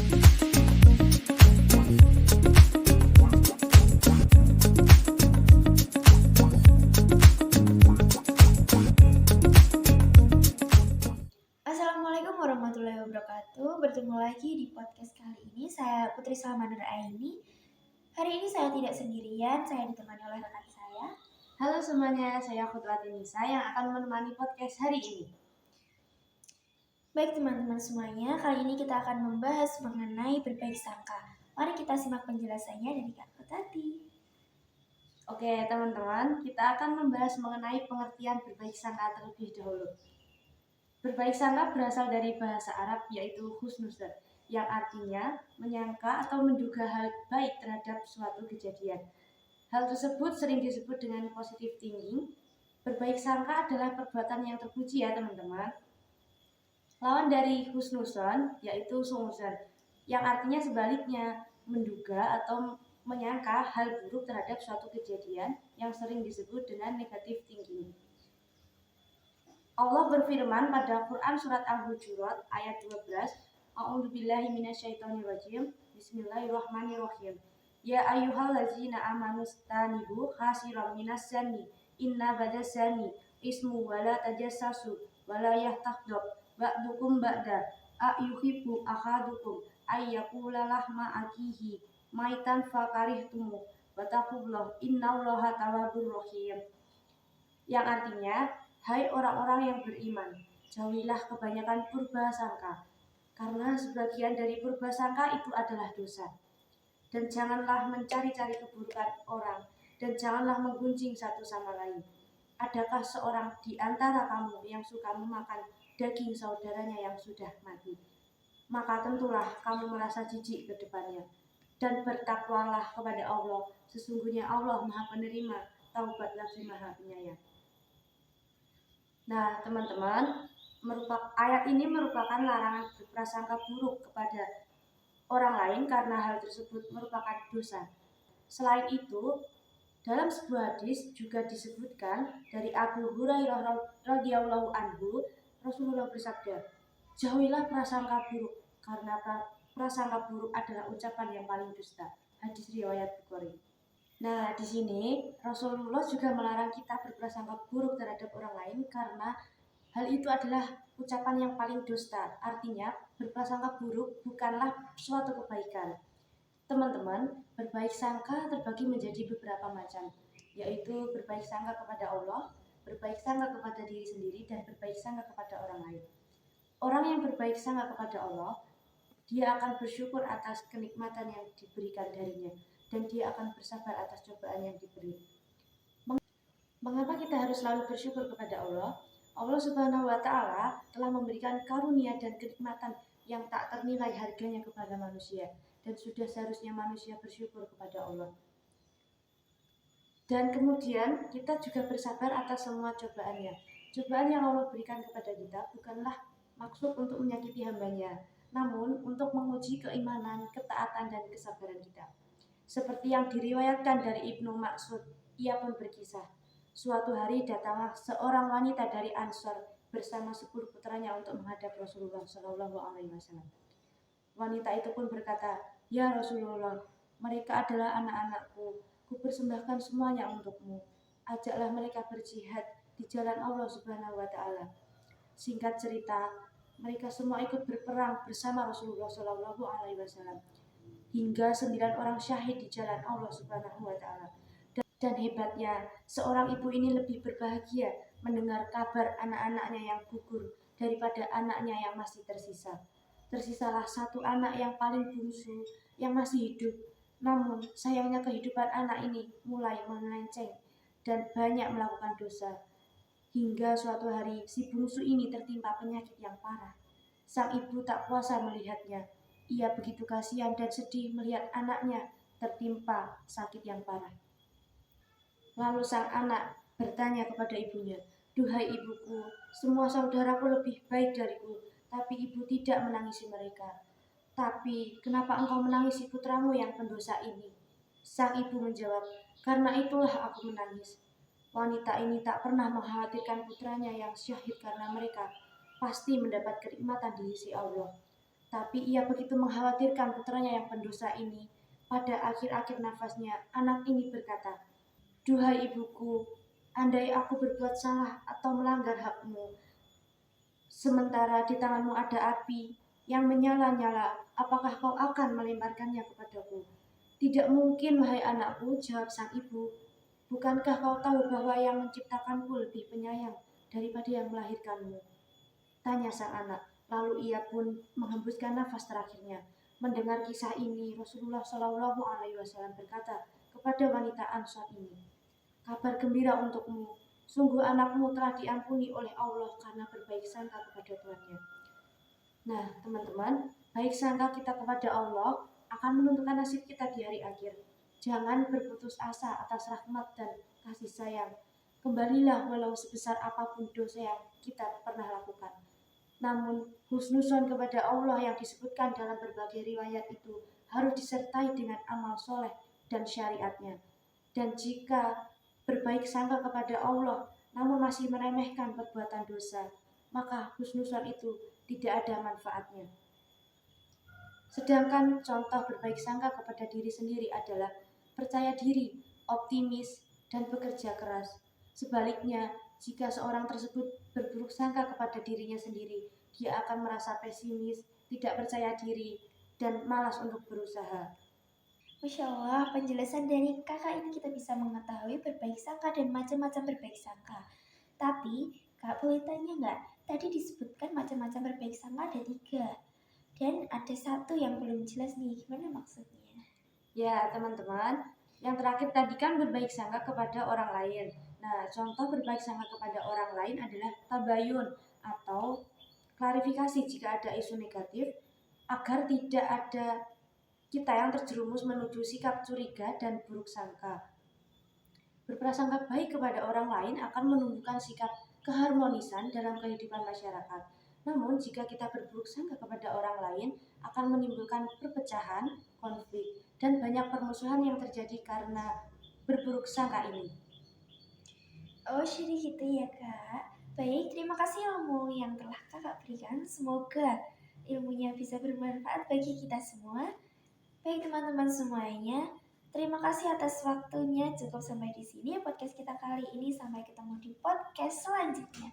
Assalamualaikum warahmatullahi wabarakatuh. Bertemu lagi di podcast kali ini. Saya Putri Salmanur Aini. Hari ini saya tidak sendirian, saya ditemani oleh rekan saya. Halo semuanya, saya Khutwati Nisa yang akan menemani podcast hari ini. Baik teman-teman semuanya, kali ini kita akan membahas mengenai berbaik sangka. Mari kita simak penjelasannya dari Kak Khutwati. Oke teman-teman, kita akan membahas mengenai pengertian berbaik sangka terlebih dahulu. Berbaik sangka berasal dari bahasa Arab yaitu husnuzan, yang artinya menyangka atau menduga hal baik terhadap suatu kejadian. Hal tersebut sering disebut dengan positive thinking. Berbaik sangka adalah perbuatan yang terpuji ya teman-teman. Lawan dari husnuzan yaitu su'uzan, yang artinya sebaliknya, menduga atau menyangka hal buruk terhadap suatu kejadian yang sering disebut dengan negative thinking. Allah berfirman pada Quran surat Al-Hujurat ayat 12, A'udzubillahi minasyaitonirrajim, Bismillahirrahmanirrahim. Ya ayyuhallazina amanu stanibu khasiran minas zanni, inna badas zanni ismu wala tajassasu wala yahtaqdab ba'dukum ba'da yuhibbu ahadukum ayyakula lahma akihi maitan fakarihtumu wattaqullah innallaha tawwabur rahim. Yang artinya, hai orang-orang yang beriman, jauhilah kebanyakan purbasangka, karena sebagian dari purbasangka itu adalah dosa. Dan janganlah mencari-cari keburukan orang, dan janganlah menggunjing satu sama lain. Adakah seorang di antara kamu yang suka memakan daging saudaranya yang sudah mati? Maka tentulah kamu merasa jijik ke depannya. Dan bertakwalah kepada Allah, sesungguhnya Allah Maha Penerima taubat lagi Maha Penyayang. Nah, teman-teman, ayat ini merupakan larangan berprasangka buruk kepada orang lain karena hal tersebut merupakan dosa. Selain itu, dalam sebuah hadis juga disebutkan dari Abu Hurairah radhiyallahu anhu, Rasulullah bersabda, "Jauhilah prasangka buruk karena prasangka buruk adalah ucapan yang paling dusta." Hadis riwayat Bukhari. Nah, di sini Rasulullah juga melarang kita berprasangka buruk terhadap orang lain karena hal itu adalah ucapan yang paling dusta. Artinya, berprasangka buruk bukanlah suatu kebaikan. Teman-teman, berbaik sangka terbagi menjadi beberapa macam, yaitu berbaik sangka kepada Allah, berbaik sangka kepada diri sendiri, dan berbaik sangka kepada orang lain. Orang yang berbaik sangka kepada Allah, dia akan bersyukur atas kenikmatan yang diberikan darinya, dan dia akan bersabar atas cobaan yang diberi. Mengapa kita harus selalu bersyukur kepada Allah? Allah Subhanahu wa Ta'ala telah memberikan karunia dan kenikmatan yang tak ternilai harganya kepada manusia, dan sudah seharusnya manusia bersyukur kepada Allah. Dan kemudian kita juga bersabar atas semua cobaannya. Cobaan yang Allah berikan kepada kita bukanlah maksud untuk menyakiti hambanya, namun untuk menguji keimanan, ketaatan, dan kesabaran kita. Seperti yang diriwayatkan dari Ibnu Mas'ud, ia pun berkisah, suatu hari datanglah seorang wanita dari Ansor bersama 10 putranya untuk menghadap Rasulullah SAW. Wanita itu pun berkata, "Ya Rasulullah, mereka adalah anak-anakku. Kupersembahkan semuanya untukmu. Ajaklah mereka berjihad di jalan Allah Subhanahu wa Ta'ala." Singkat cerita, mereka semua ikut berperang bersama Rasulullah SAW hingga 9 orang syahid di jalan Allah Subhanahu wa Ta'ala. Dan hebatnya, seorang ibu ini lebih berbahagia mendengar kabar anak-anaknya yang gugur daripada anaknya yang masih tersisa. Tersisalah satu anak yang paling bungsu yang masih hidup. Namun sayangnya kehidupan anak ini mulai melenceng dan banyak melakukan dosa. Hingga suatu hari si bungsu ini tertimpa penyakit yang parah. Sang ibu tak kuasa melihatnya. Ia begitu kasihan dan sedih melihat anaknya tertimpa sakit yang parah. Lalu sang anak bertanya kepada ibunya, "Duhai ibuku, semua saudaraku lebih baik dariku, tapi ibu tidak menangisi mereka. Tapi kenapa engkau menangisi putramu yang pendosa ini?" Sang ibu menjawab, "Karena itulah aku menangis. Wanita ini tak pernah mengkhawatirkan putranya yang syahid karena mereka pasti mendapat kenikmatan di sisi Allah. Tapi ia begitu mengkhawatirkan putranya yang pendosa ini. Pada akhir-akhir nafasnya, anak ini berkata, "Duhai ibuku, andai aku berbuat salah atau melanggar hakmu, sementara di tanganmu ada api yang menyala-nyala, apakah kau akan melemparkannya kepadaku?" "Tidak mungkin, wahai anakku," jawab sang ibu. "Bukankah kau tahu bahwa yang menciptakanku lebih penyayang daripada yang melahirkanmu?" tanya sang anak. Lalu ia pun menghembuskan nafas terakhirnya. Mendengar kisah ini, Rasulullah Shallallahu Alaihi Wasallam berkata kepada wanita Ansor ini, "Kabar gembira untukmu, sungguh anakmu telah diampuni oleh Allah karena berbaik sangka kepada Tuhannya." Nah, teman-teman, baik sangka kita kepada Allah akan menentukan nasib kita di hari akhir. Jangan berputus asa atas rahmat dan kasih sayang. Kembalilah walau sebesar apapun dosa yang kita pernah lakukan. Namun, husnuzon kepada Allah yang disebutkan dalam berbagai riwayat itu harus disertai dengan amal soleh dan syariatnya. Dan jika berbaik sangka kepada Allah namun masih meremehkan perbuatan dosa, maka husnuzon itu tidak ada manfaatnya. Sedangkan contoh berbaik sangka kepada diri sendiri adalah percaya diri, optimis, dan bekerja keras. Sebaliknya, jika seorang tersebut berburuk sangka kepada dirinya sendiri, dia akan merasa pesimis, tidak percaya diri, dan malas untuk berusaha. Masya Allah, penjelasan dari kakak ini kita bisa mengetahui berbaik sangka dan macam-macam berbaik sangka. Tapi, kak boleh tanya nggak? Tadi disebutkan macam-macam berbaik sangka ada 3. Dan ada 1 yang belum jelas nih, gimana maksudnya? Ya, teman-teman, yang terakhir tadi kan berbaik sangka kepada orang lain. Nah, contoh berbaik sangka kepada orang lain adalah tabayun atau klarifikasi jika ada isu negatif agar tidak ada kita yang terjerumus menuju sikap curiga dan buruk sangka. Berprasangka baik kepada orang lain akan menumbuhkan sikap keharmonisan dalam kehidupan masyarakat. Namun, jika kita berburuk sangka kepada orang lain, akan menimbulkan perpecahan, konflik, dan banyak permusuhan yang terjadi karena berburuk sangka ini. Oh, jadi gitu ya kak. Baik, terima kasih ilmu yang telah kakak berikan. Semoga ilmunya bisa bermanfaat bagi kita semua. Baik teman-teman semuanya, terima kasih atas waktunya. Cukup sampai di sini podcast kita kali ini. Sampai ketemu di podcast selanjutnya.